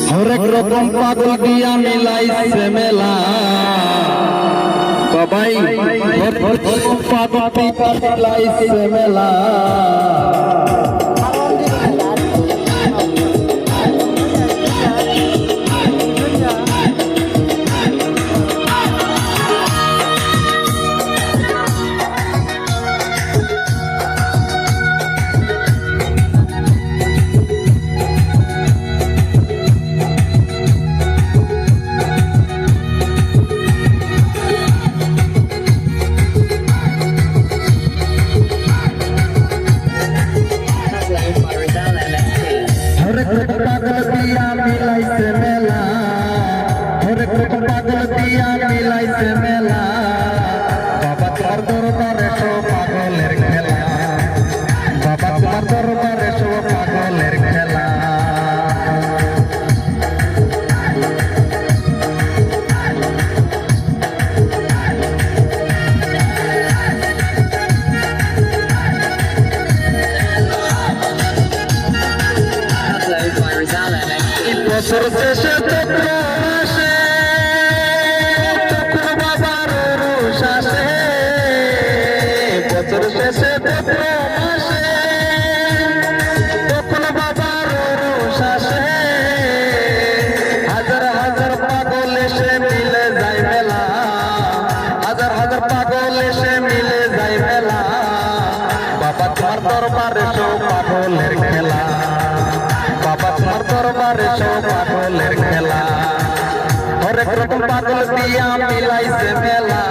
হরেক রকম পাগল দিয়া মিলাইছে মেলা বাবাই হরেক রকম পাগল দিয়া মিলাইছে মেলা পাগল দিয়া মিলাইছে মেলা হরেক রকম পাগল দিয়া মিলাইছে মেলা বাবা তোমার দরবারে সব পাগলের খেলা বাবা তোমার দরবারে সব পাগলের খেলা বছর শেষে চৈত্র মাসে চৈত্র বাবার রোষ আসে বছর শেষে চৈত্র মাসে চৈত্র বাবার রোষ আসে হাজার হাজার পাগল এসে মিলে যায় মেলা হাজার হাজার পাগল এসে মিলে যায় মেলা বাবা তোমার দরবারে সব পাগলের খেলা বাবা তোমার দরবারে সব পাগলের খেলা হরেক রকম পাগল দিয়া মিলাইছে মেলা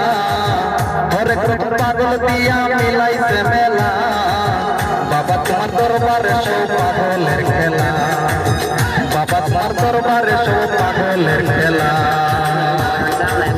হরেক রকম পাগল দিয়া মিলাইছে মেলা বাবা তোমার দরবারে সব পাগলের খেলা বাবা তোমার দরবারে সব পাগলের খেলা